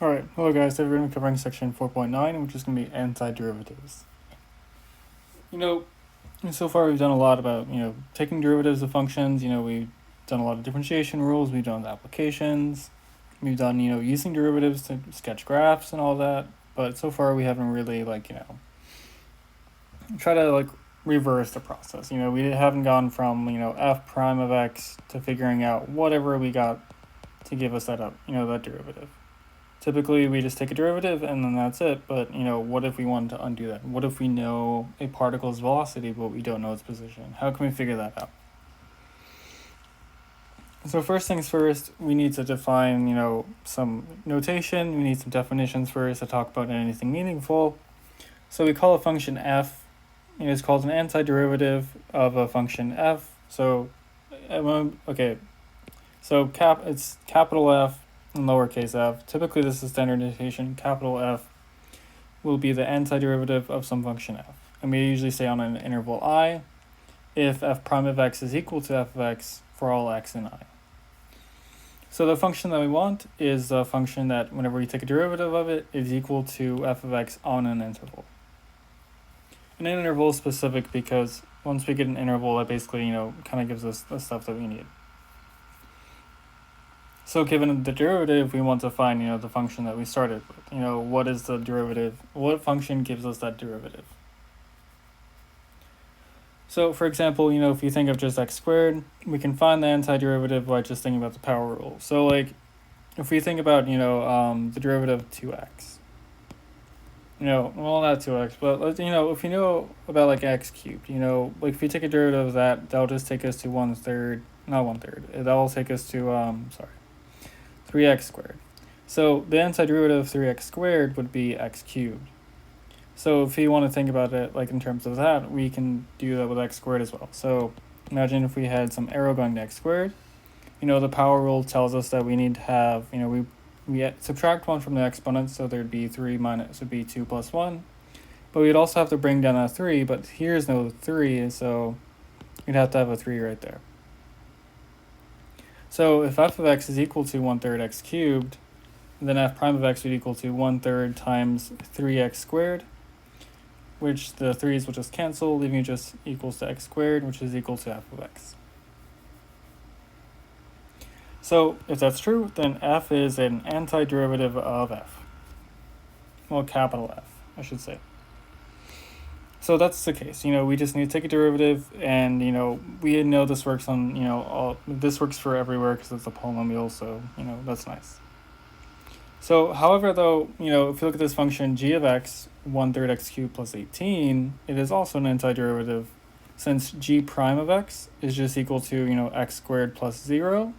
Alright, hello guys, today we're going to be covering section 4.9, which is going to be antiderivatives. So far we've done a lot about, taking derivatives of functions, we've done a lot of differentiation rules, we've done applications, we've done, using derivatives to sketch graphs and all that, but so far we haven't really, try to, reverse the process. We haven't gone from, f prime of x to figuring out whatever we got to give us that that derivative. Typically, we just take a derivative and then that's it. But, what if we wanted to undo that? What if we know a particle's velocity, but we don't know its position? How can we figure that out? So first things first, we need to define, some notation. We need some definitions first to talk about anything meaningful. So we call a function f. It's called an antiderivative of a function f. So, it's capital F and lowercase f. Typically, this is standard notation. Capital F will be the antiderivative of some function f. And we usually say on an interval I, if f prime of x is equal to f of x for all x in I. So the function that we want is the function that whenever we take a derivative of it is equal to f of x on an interval. An interval is specific because once we get an interval, that basically, kind of gives us the stuff that we need. So given the derivative, we want to find, the function that we started with. What is the derivative? What function gives us that derivative? So for example, if you think of just x squared, we can find the antiderivative by just thinking about the power rule. So if we think about, the derivative of 2x. Well, not 2x, but if you know about x cubed, if you take a derivative of that, that'll just take us to 1/3, not 1/3. That'll take us to 3x squared. So the antiderivative of 3x squared would be x cubed. So if you want to think about it in terms of that, we can do that with x squared as well. So imagine if we had some arrow going to x squared. The power rule tells us that we need to have, we subtract 1 from the exponent, so there'd be 3 minus, would be 2 plus 1. But we'd also have to bring down that 3, but here's no 3, so we'd have to have a 3 right there. So if f of x is equal to 1/3 x cubed, then f prime of x would equal to 1/3 times 3x squared, which the 3's will just cancel, leaving it just equals to x squared, which is equal to f of x. So if that's true, then f is an antiderivative of f. Well, capital F, I should say. So that's the case. We just need to take a derivative, and we know this works on this works for everywhere because it's a polynomial. So that's nice. So however, though, if you look at this function g of x 1/3 x cubed plus 18, it is also an antiderivative, since g prime of x is just equal to x squared plus 0,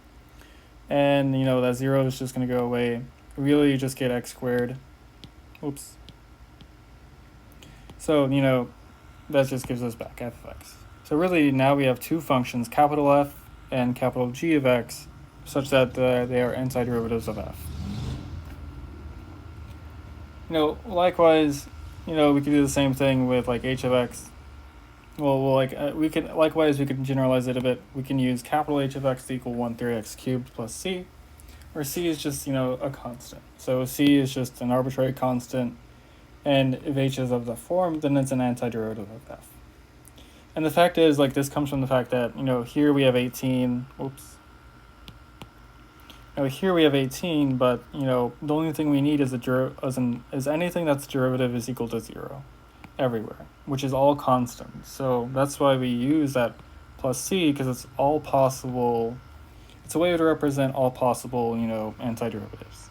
and that 0 is just going to go away. Really, you just get x squared. Oops. So, that just gives us back f of x. So really, now we have two functions, capital F and capital G of x, such that they are antiderivatives of f. Likewise, we could do the same thing with h of x. We can generalize it a bit. We can use capital H of x to equal 1/3 x cubed plus c, where c is just, a constant. So c is just an arbitrary constant. And if h is of the form, then it's an antiderivative of f. And the fact is, this comes from the fact that, here we have 18. Oops. Here we have 18, but, the only thing we need is is anything that's derivative is equal to 0 everywhere, which is all constant. So that's why we use that plus c, because it's all possible. It's a way to represent all possible, antiderivatives.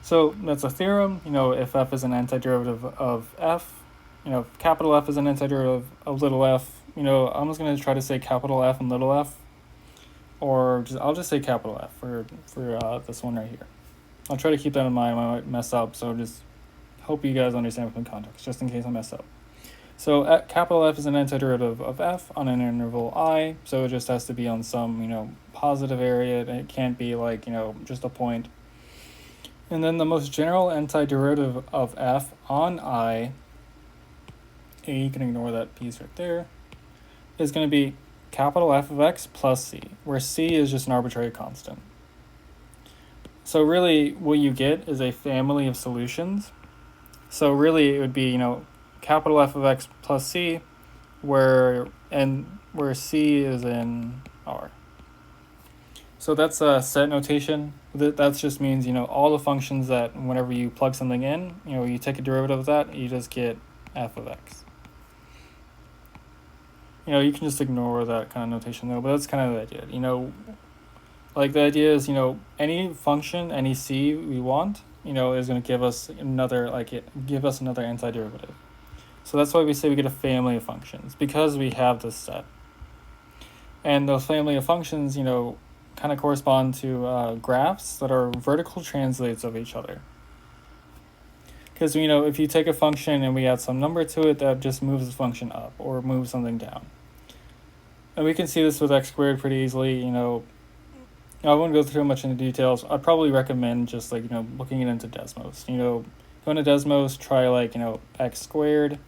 So that's a theorem. If f is an antiderivative of f, capital F is an antiderivative of little f. I'm just going to try to say capital F and little f, or I'll just say capital F for this one right here. I'll try to keep that in mind. I might mess up, so just hope you guys understand from context, just in case I mess up. So capital F is an antiderivative of f on an interval I, so it just has to be on some positive area. It can't be just a point. And then the most general antiderivative of f on I, and you can ignore that piece right there, is going to be capital F of x plus c, where c is just an arbitrary constant. So really what you get is a family of solutions. So really it would be, capital F of x plus c, where c is in R. So that's a set notation. That just means, all the functions that whenever you plug something in, you take a derivative of that, you just get f of x. You can just ignore that kind of notation though, but that's kind of the idea. Like the idea is, any function, any c we want, is going to give us another antiderivative. So that's why we say we get a family of functions, because we have this set. And those family of functions, kind of correspond to graphs that are vertical translates of each other. Because, if you take a function and we add some number to it, that just moves the function up or moves something down. And we can see this with x squared pretty easily. I won't go through much into details. I'd probably recommend just looking it into Desmos. Go into Desmos, try x squared,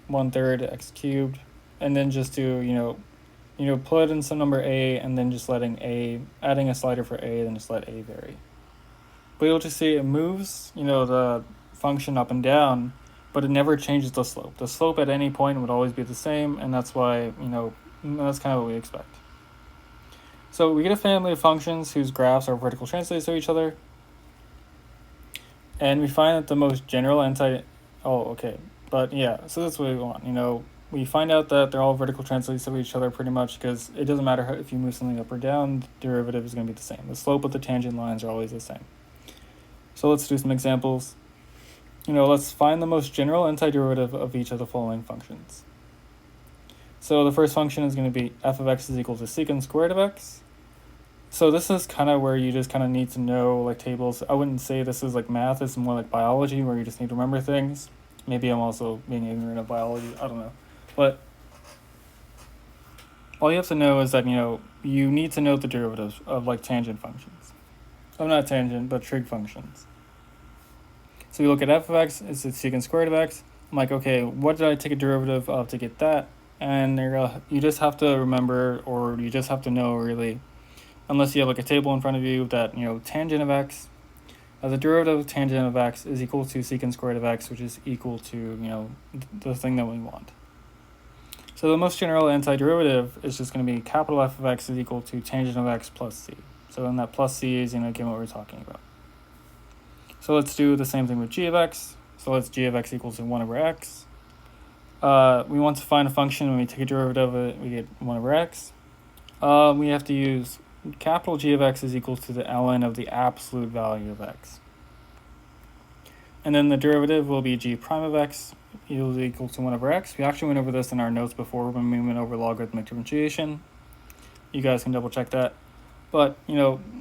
1/3 x cubed, and then just do put in some number a, and then just adding a slider for a, then just let a vary. But you'll just see it moves, the function up and down, but it never changes the slope. The slope at any point would always be the same, and that's why, that's kind of what we expect. So we get a family of functions whose graphs are vertical translates to each other. And we find that the most general so that's what we want. We find out that they're all vertical translates of each other pretty much, because it doesn't matter if you move something up or down, the derivative is going to be the same. The slope of the tangent lines are always the same. So let's do some examples. Let's find the most general antiderivative of each of the following functions. So the first function is going to be f of x is equal to secant squared of x. So this is kind of where you just kind of need to know tables. I wouldn't say this is math, it's more like biology, where you just need to remember things. Maybe I'm also being ignorant of biology, I don't know. But all you have to know is that, you need to know the derivatives of tangent functions. Oh, not tangent, but trig functions. So we look at f of x, it's secant squared of x. I'm like, okay, what did I take a derivative of to get that? And you just have to remember, or you just have to know really, unless you have a table in front of you, that, tangent of x, the derivative of tangent of x is equal to secant squared of x, which is equal to, the thing that we want. So the most general antiderivative is just going to be capital F of x is equal to tangent of x plus c. So then that plus c is, again, what we're talking about. So let's do the same thing with g of x. So let's g of x equals to 1 over x. We want to find a function. When we take a derivative of it, we get 1 over x. We have to use capital G of x is equal to the ln of the absolute value of x. And then the derivative will be g prime of x is equal to 1 over x. We actually went over this in our notes before when we went over logarithmic differentiation. You guys can double check that. But,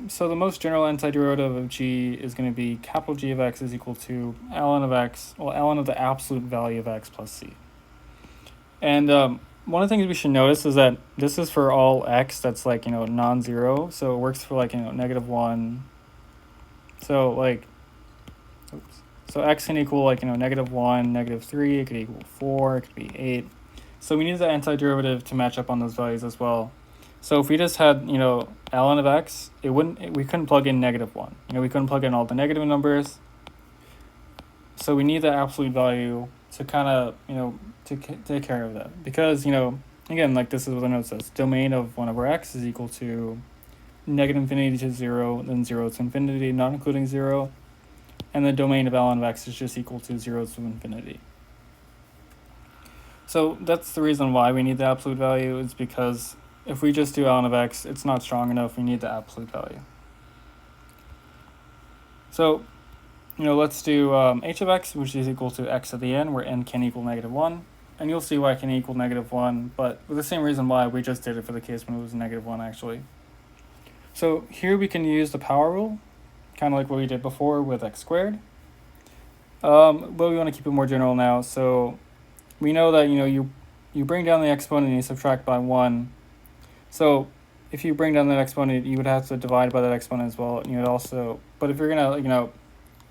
so the most general antiderivative of g is going to be capital G of x is equal to ln of x, ln of the absolute value of x plus c. And one of the things we should notice is that this is for all x that's non-zero. So it works for -1. So so x can equal -1, -3, it could equal 4, it could be 8. So we need the antiderivative to match up on those values as well. So if we just had, ln of x, we couldn't plug in -1. We couldn't plug in all the negative numbers. So we need the absolute value to kind of, to take care of that. Because, again, this is what the note says. Domain of 1 over x is equal to -infinity to 0, then 0 to infinity, not including 0. And the domain of ln of x is just equal to 0 to infinity. So that's the reason why we need the absolute value, is because if we just do ln of x, it's not strong enough. We need the absolute value. So, let's do h of x, which is equal to x at the end, where n can equal -1. And you'll see why it can equal -1, but for the same reason why we just did it for the case when it was -1, actually. So here we can use the power rule, kind of like what we did before with x squared. But we want to keep it more general now. So we know that, you bring down the exponent and you subtract by 1. So if you bring down that exponent, you would have to divide by that exponent as well. And you would also, but if you're going to,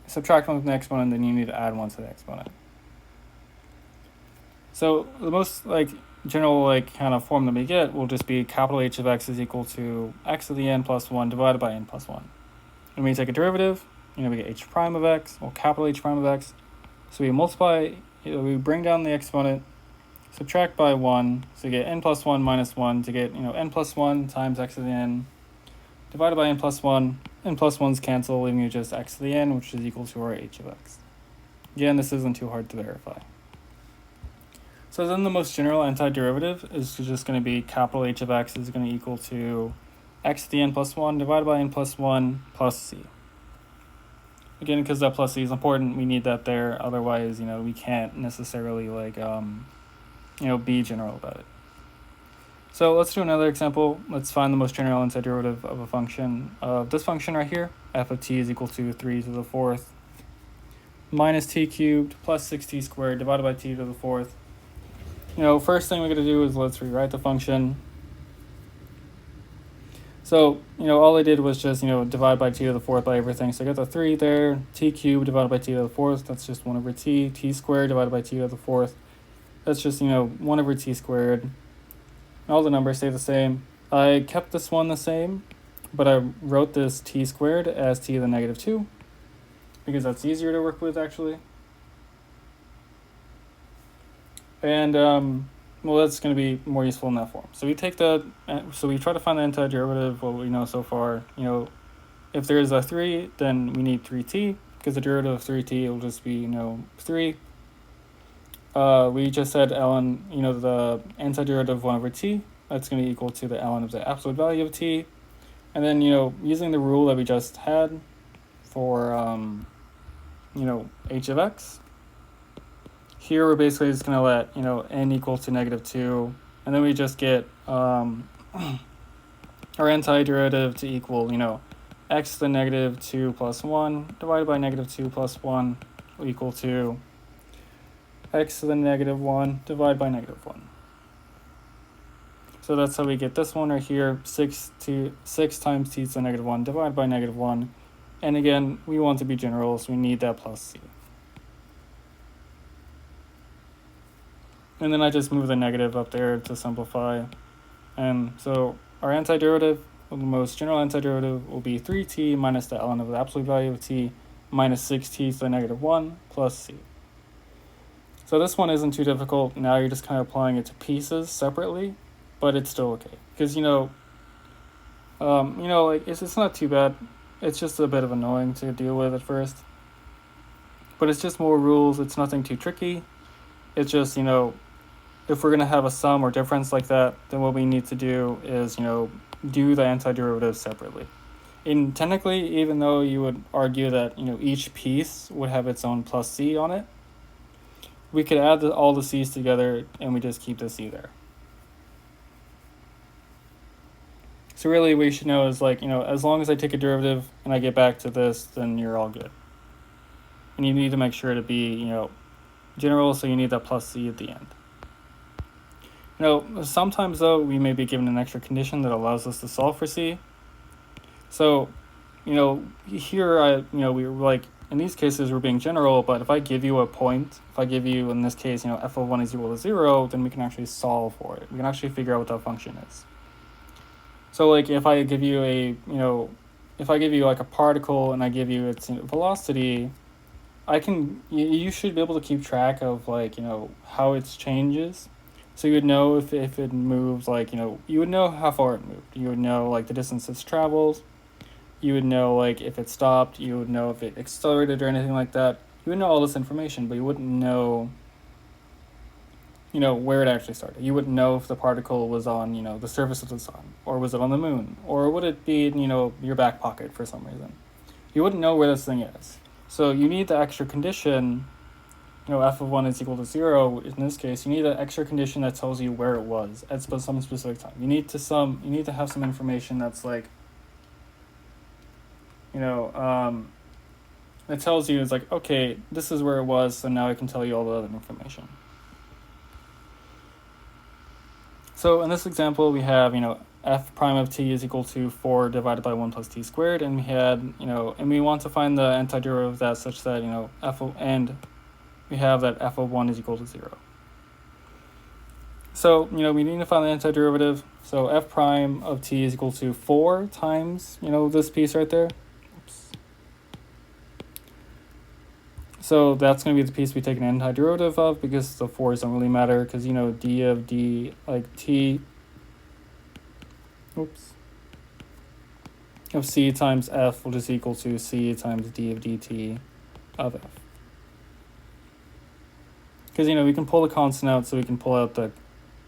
subtract 1 from the exponent, then you need to add 1 to the exponent. So the most general kind of form that we get will just be capital H of x is equal to x to the n plus 1 divided by n plus 1. when we take a derivative, we get h prime of x, or capital H prime of x. So we multiply, we bring down the exponent, subtract by 1, so you get n plus 1 minus 1 to get, n plus 1 times x to the n, divided by n plus 1. N plus 1's cancel, leaving you just x to the n, which is equal to our h of x. Again, this isn't too hard to verify. So then the most general antiderivative is just going to be capital H of x is going to equal to x to the n plus 1 divided by n plus 1 plus c. Again, because that plus c is important, we need that there. Otherwise, we can't necessarily be general about it. So let's do another example. Let's find the most general antiderivative of a function of this function right here. F of t is equal to 3 to the fourth minus t cubed plus 6t squared divided by t to the fourth. First thing we're going to do is let's rewrite the function. So, all I did was just, divide by t to the fourth by everything. So I got the 3 there, t cubed divided by t to the fourth, that's just 1 over t. T squared divided by t to the fourth, that's just, 1 over t squared. All the numbers stay the same. I kept this one the same, but I wrote this t squared as t to the negative 2, because that's easier to work with, actually. And, well, that's going to be more useful in that form. So we take so we try to find the antiderivative, what we know so far. If there is a 3, then we need 3t, because the derivative of 3t will just be, 3. We just said ln, the antiderivative of 1 over t, that's going to be equal to the ln of the absolute value of t. And then, using the rule that we just had for, h of x, here we're basically just going to let, n equal to negative 2, and then we just get our antiderivative to equal, x to the negative 2 plus 1 divided by negative 2 plus 1 will equal to x to the negative 1 divided by negative 1. So that's how we get this one right here, 6 times t to the negative 1 divided by negative 1. And again, we want to be general, so we need that plus c. And then I just move the negative up there to simplify. And so our antiderivative, the most general antiderivative, will be 3t minus the ln of the absolute value of t minus 6t to the negative 1 plus c. So this one isn't too difficult. Now you're just kind of applying it to pieces separately, but it's still okay. Because, it's not too bad. It's just a bit of annoying to deal with at first. But it's just more rules. It's nothing too tricky. It's just, if we're going to have a sum or difference like that, then what we need to do is, do the antiderivative separately. And technically, even though you would argue that, each piece would have its own plus c on it, we could add all the c's together and we just keep the c there. So really what you should know is as long as I take a derivative and I get back to this, then you're all good. And you need to make sure to be, general, so you need that plus c at the end. Sometimes though, we may be given an extra condition that allows us to solve for c. So, here we were in these cases we're being general, but if I give you a point, if I give you, in this case, f of 1 is equal to 0, then we can actually solve for it. We can actually figure out what that function is. So if I give you a particle and I give you its velocity, you should be able to keep track of how it changes. So you would know if it moves, you would know how far it moved. You would know the distance it's traveled. You would know if it stopped. You would know if it accelerated or anything like that. You would know all this information, but you wouldn't know where it actually started. You wouldn't know if the particle was on, the surface of the sun, or was it on the moon, or would it be in, your back pocket for some reason. You wouldn't know where this thing is. So you need the extra condition, f of 1 is equal to 0. In this case, you need an extra condition that tells you where it was at some specific time. You need to have some information that's that tells you, it's okay, this is where it was, so now I can tell you all the other information. So in this example, we have, f prime of t is equal to 4 divided by 1 plus t squared, and we had, and we want to find the antiderivative of that such that, we have that f of 1 is equal to 0. So, we need to find the antiderivative. So f prime of t is equal to 4 times, this piece right there. Oops. So that's going to be the piece we take an antiderivative of, because the 4's don't really matter, because, you know, d of d, like t, of c times f will just equal to c times d of dt of f. Because, you know, we can pull the constant out, so we can pull out the,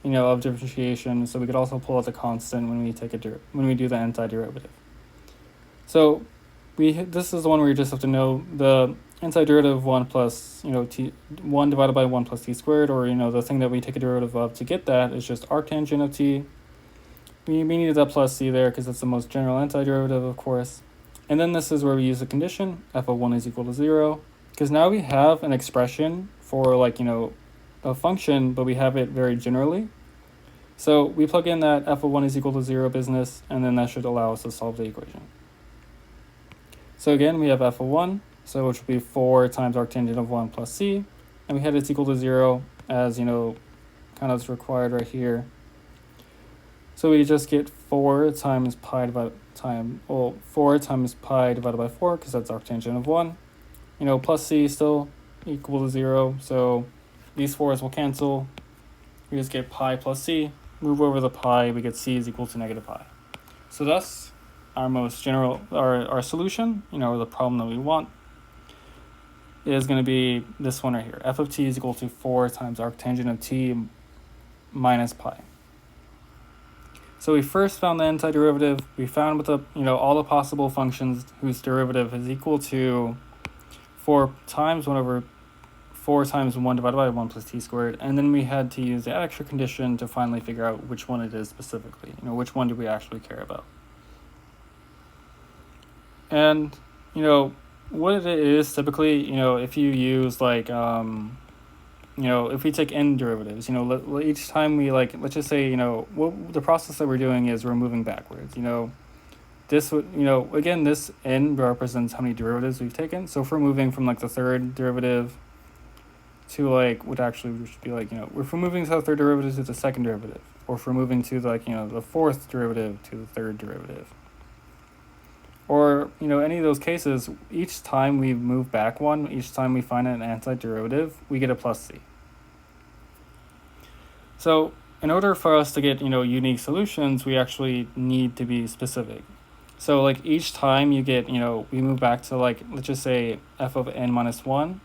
you know, of differentiation, so we could also pull out the constant when we take when we do the antiderivative. So this is the one where you just have to know the antiderivative of 1 plus, you know, 1 divided by 1 plus t squared, or, you know, the thing that we take a derivative of to get that is just arctangent of t. We needed that plus c there because it's the most general antiderivative, of course. And then this is where we use the condition, f of 1 is equal to 0, because now we have an expression for, like, you know, a function, but we have it very generally. So we plug in that f of 1 is equal to 0 business, and then that should allow us to solve the equation. So again, we have f of 1, so which would be 4 times arctangent of 1 plus c, and we had it's equal to 0, as, you know, kind of is required right here. So we just get 4 times pi divided by 4, because that's arctangent of 1. You know, plus c still equal to 0, so these 4's will cancel. We just get pi plus c. Move over the pi, we get c is equal to negative pi. So thus, our most general, our solution, you know, the problem that we want, is going to be this one right here. F of t is equal to 4 times arctangent of t minus pi. So we first found the antiderivative. We found with the, you know, all the possible functions whose derivative is equal to 4 times 1 divided by 1 plus t squared. And then we had to use the extra condition to finally figure out which one it is specifically. You know, which one do we actually care about? And, you know, what it is typically, you know, if you use like, you know, if we take n derivatives, you know, each time we, like, let's just say, you know, what the process that we're doing is we're moving backwards. You know, this would, you know, again, this n represents how many derivatives we've taken. So if we're moving from like the third derivative to like, what actually should be like, you know, if we're moving to the third derivative to the second derivative, or if we're moving to like, you know, the fourth derivative to the third derivative, or, you know, any of those cases, each time we move back one, each time we find an antiderivative, we get a plus c. So in order for us to get, you know, unique solutions, we actually need to be specific. So like each time you get, you know, we move back to, like, let's just say f of n minus 1,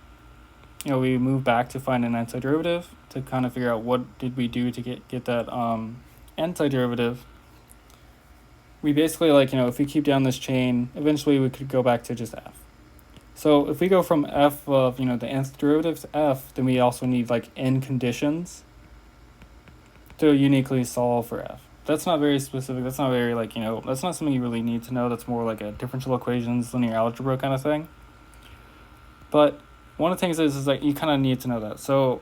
you know, we move back to find an antiderivative to kind of figure out what did we do to get that antiderivative. We basically, like, you know, if we keep down this chain, eventually we could go back to just f. So if we go from f of, you know, the nth derivative to f, then we also need like n conditions to uniquely solve for f. That's not very specific. That's not very, like, you know, that's not something you really need to know. That's more like a differential equations, linear algebra kind of thing. But one of the things is like you kind of need to know that. So,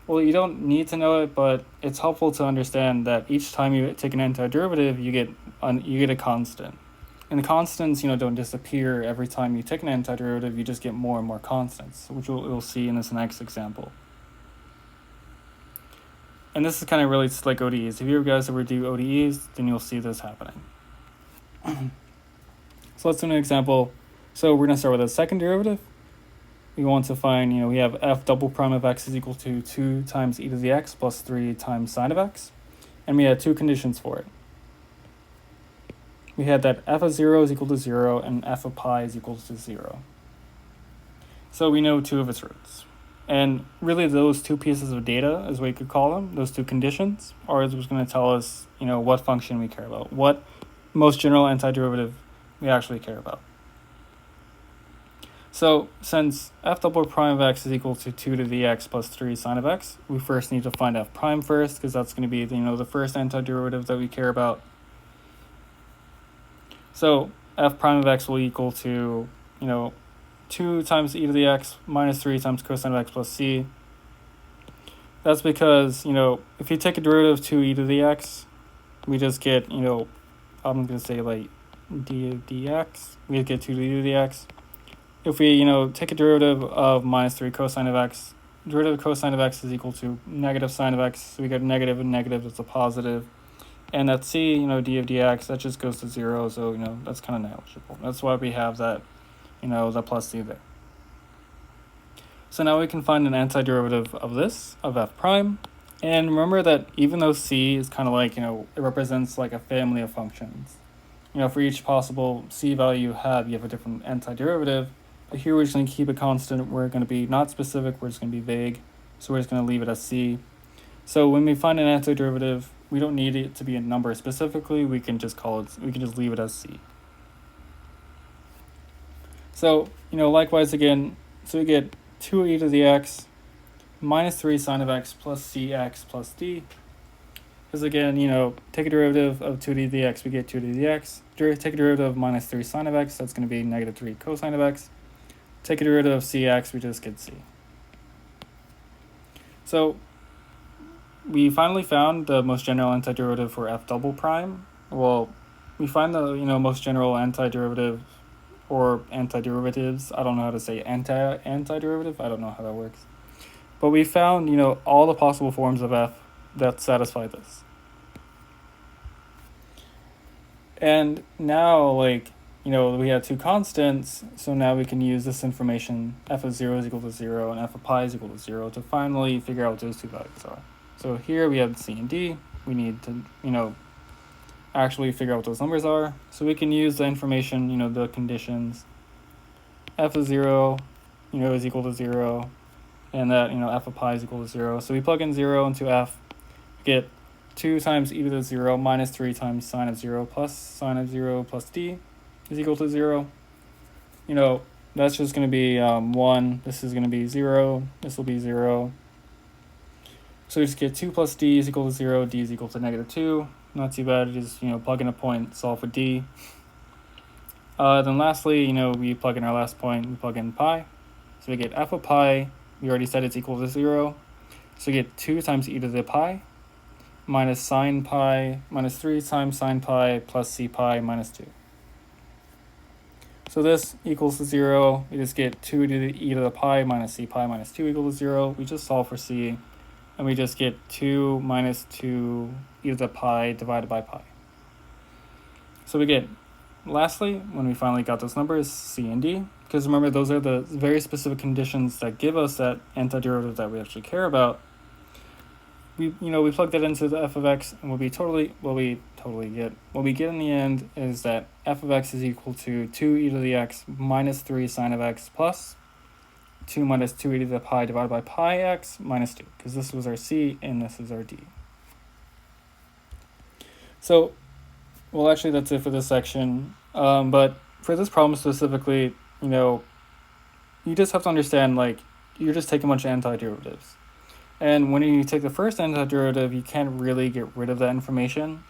well, you don't need to know it, but it's helpful to understand that each time you take an antiderivative, you get a constant. And the constants, you know, don't disappear every time you take an antiderivative. You just get more and more constants, which we'll see in this next example. And this is kind of relates to like ODEs. If you guys ever do ODEs, then you'll see this happening. So let's do an example. So we're going to start with a second derivative. We want to find, you know, we have f double prime of x is equal to 2 times e to the x plus 3 times sine of x. And we had two conditions for it. We had that f of 0 is equal to 0 and f of pi is equal to 0. So we know two of its roots. And really those two pieces of data, as we could call them, those two conditions, are what's going to tell us, you know, what function we care about, what most general antiderivative we actually care about. So since f double prime of x is equal to 2 to the x plus 3 sine of x, we first need to find f prime first, because that's going to be, you know, the first antiderivative that we care about. So f prime of x will equal to, you know, 2 times e to the x minus 3 times cosine of x plus c. That's because, you know, if you take a derivative of 2 e to the x, we just get, you know, I'm going to say like d of dx, we get 2 e to the x. If we, you know, take a derivative of minus 3 cosine of x, derivative of cosine of x is equal to negative sine of x. So we get negative and negative, it's a positive. And that c, you know, d of dx, that just goes to 0. So, you know, that's kind of negligible. That's why we have that, you know, the plus c there. So now we can find an antiderivative of this, of f prime. And remember that even though c is kind of like, it represents like a family of functions. For each possible c value you have a different antiderivative. But here we're just going to keep it constant. We're going to be not specific. We're just going to be vague. So we're just going to leave it as c. So when we find an antiderivative, we don't need it to be a number specifically. We can just leave it as c. So, likewise again, so we get 2e to the x minus 3 sine of x plus cx plus d. Because again, take a derivative of 2d to the x, we get 2d to the x. Take a derivative of minus 3 sine of x, that's going to be negative 3 cosine of x. Take a derivative of cx, we just get c. So we finally found the most general antiderivative for f double prime. Well, we find the most general antiderivative or antiderivatives. I don't know how to say antiderivative. I don't know how that works. But we found, all the possible forms of f that satisfy this. And now, we have two constants, so now we can use this information, f of 0 is equal to 0 and f of pi is equal to 0, to finally figure out what those two values are. So here we have c and d. We need to, actually figure out what those numbers are. So we can use the information, the conditions. F of 0, is equal to 0, and that, f of pi is equal to 0. So we plug in 0 into f, get 2 times e to the 0 minus 3 times sine of 0 plus sine of 0 plus d is equal to 0. That's just going to be 1. This is going to be 0. This will be 0. So we just get 2 plus d is equal to 0. D is equal to negative 2. Not too bad. Just, plug in a point, solve for d. Then lastly, we plug in our last point. We plug in pi. So we get f of pi. We already said it's equal to 0. So we get 2 times e to the pi minus sine pi minus 3 times sine pi plus c pi minus 2. So this equals to 0. We just get 2 to the e to the pi minus c pi minus 2 equals to 0. We just solve for c, and we just get 2 minus 2 e to the pi divided by pi. So we get, lastly, when we finally got those numbers, c and d, because remember, those are the very specific conditions that give us that antiderivative that we actually care about. We plug that into the f of x, and what we get in the end is that f of x is equal to 2e to the x minus 3 sine of x plus 2 minus 2e to the pi divided by pi x minus 2, because this was our c and this is our d. So, well, actually that's it for this section. But for this problem specifically, you just have to understand, you're just taking a bunch of antiderivatives. And when you take the first antiderivative, you can't really get rid of that information.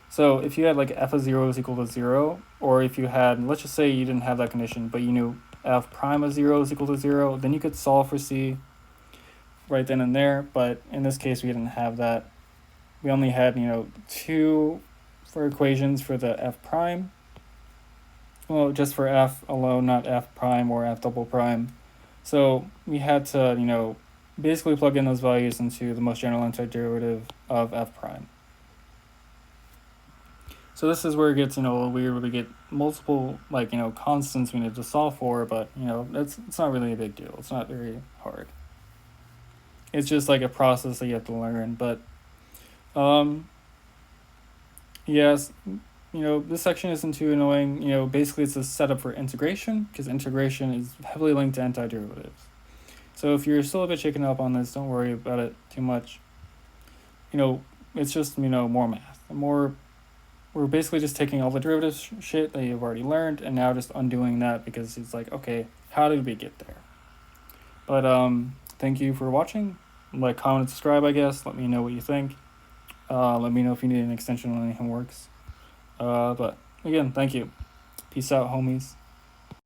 So if you had f of 0 is equal to 0, or if you had, let's just say you didn't have that condition, but you knew f prime of 0 is equal to 0, then you could solve for c right then and there. But in this case, we didn't have that. We only had, 2 for equations for the f prime. Well, just for f alone, not f prime or f double prime. So we had to, basically plug in those values into the most general antiderivative of f prime. So this is where it gets, a little weird, where we get multiple, constants we need to solve for, but, it's not really a big deal. It's not very hard. It's just a process that you have to learn. But, yes, this section isn't too annoying. Basically it's a setup for integration, because integration is heavily linked to antiderivatives. So if you're still a bit shaken up on this, don't worry about it too much. It's just, more math. We're basically just taking all the derivatives shit that you've already learned and now just undoing that, because it's okay, how did we get there? But thank you for watching. Comment, subscribe, I guess. Let me know what you think. Let me know if you need an extension on any homeworks. But again, thank you. Peace out, homies.